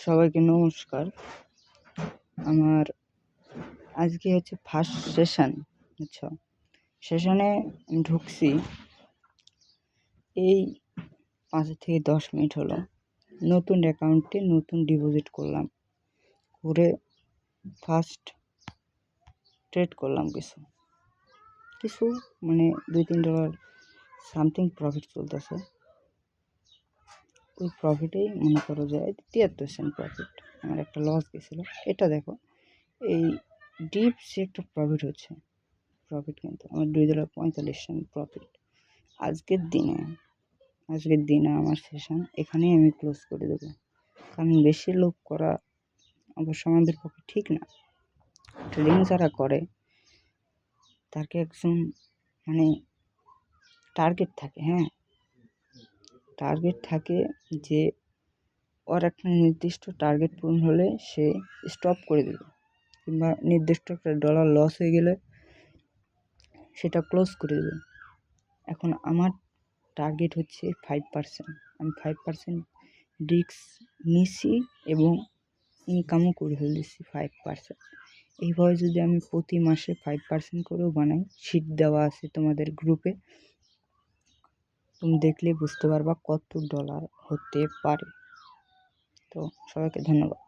সবাইকে নমস্কার। আমার আজকে হচ্ছে ফার্স্ট সেশন। আচ্ছা, সেশনে আমি ঢুকছি এই 5 থেকে 10 মিনিট হলো। নতুন অ্যাকাউন্টে নতুন ডিপোজিট করলাম, করে ফার্স্ট ট্রেড করলাম কিছু মানে $2-3 সামথিং প্রফিট চলতেছে। ওই প্রফিটেই মনে করো যে 73 সেন্ট প্রফিট। আমার একটা লস গেছিলো। এটা দেখো, এই ডিপসে একটা প্রফিট হচ্ছে। প্রফিট কিন্তু আমার $2.45 প্রফিট। আজকের দিনে আমার সেশন এখানেই আমি ক্লোজ করে দেবো, কারণ বেশি লোভ করা অবশ্য আমাদের পক্ষে ঠিক না। ট্রেডিং যারা করে তাকে একজন মানে টার্গেট থাকে, যে ওর একটা নির্দিষ্ট টার্গেট পূরণ হলে সে স্টপ করে দেবে, কিংবা নির্দিষ্ট একটা ডলার লস হয়ে গেলে সেটা ক্লোজ করে দেবে। এখন আমার টার্গেট হচ্ছে 5%। আমি 5% রিস্ক নিছি এবং ইনকামও করে ফেলেছি 5%। এইভাবে যদি আমি প্রতি মাসে 5% করেও বানাই, শিট দেওয়া আছে তোমাদের গ্রুপে, তুমি দেখলে বুঝতে পারবা কত ডলার হতে পারে। তো সবাইকে ধন্যবাদ।